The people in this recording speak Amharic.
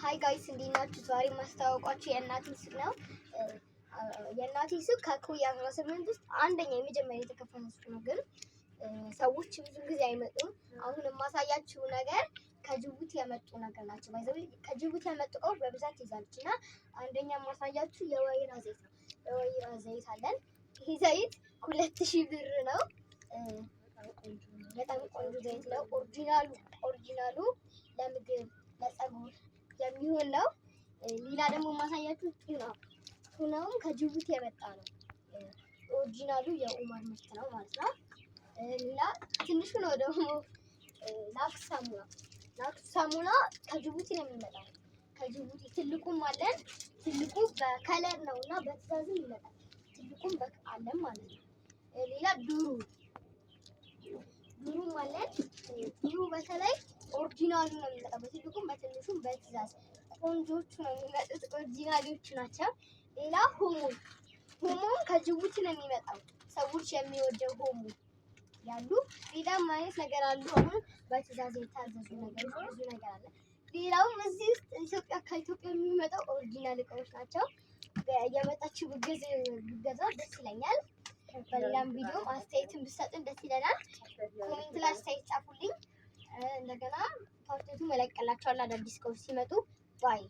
ሃይ ጋይስ እንዴት ናችሁ? ዛሬ ማስተዋወቃችሁ የእናቴ ሱቅ ነው። የእናቴ ሱቅ ከኩያ 18 ውስጥ አንደኛ የመጀመሪያ የተከፈተ ሱቅ ነው። ግን ሰዎች ብዙ ጊዜ አይመጡም። አሁን የማሳያችሁ ነገር ከጅቡቲ የመጡ ነገር ናቸው። ባይዘው ከጅቡቲ የመጡ እቃዎች በብዛት ይዛለች እና አንደኛ የማሳያችሁ የወይራ ዘይት ነው። የወይራ ዘይት አለን። ይሄ ዘይት 2000 ብር ነው። በጣም ቆንጆ ዘይት ነው። ኦሪጂናሉ ለምግብ ለፀጉር የሚሆን ነው። ሌላ ደግሞ ማሳያችሁ ቱናውም ከጅቡቲ የመጣ ነው። ኦሪጂናሉ የኡማር ምርት ነው ማለት ነው። ሌላ ትንሹ ነው ደግሞ ላክስ ሳሙና ከጅቡቲ ነው የሚመጣው። ከጅቡቲ ትልቁም አለን። ትልቁ በከለር ነው እና በትዕዛዝም ይመጣል። ትልቁም አለን ማለት ነው። ሌላ ዱሩም አለን። ዱሩ በተለይ ኦሪጂናሉ ነው የሚመጣው። በትልቁም በትንሹም በትዕዛዝ ቆንጆቹ ነው የሚመጡት። ኦሪጂናሎቹ ናቸው። ሌላ ሆሞም ከጅቡቲ ነው የሚመጣው። ሰዎች የሚወደው ሆሞ ያሉ ሌላም አይነት ነገር አሉ። አሁን በትዕዛዝ የታዘዙ ነገሮች ብዙ ነገር አለ። ሌላውም እዚህ ውስጥ ከኢትዮጵያ የሚመጣው ኦሪጂናል እቃዎች ናቸው። የመጣችሁ ብገዛ ደስ ይለኛል። በሌላም ቪዲዮ አስተያየትን ብትሰጡን ደስ ይለናል። ኮሜንት ላይ አስተያየት ጻፉልኝ። እንደገና ፓርቲቱ መለቀላችኋል አዳዲስ እቃዎች ሲመጡ ባይ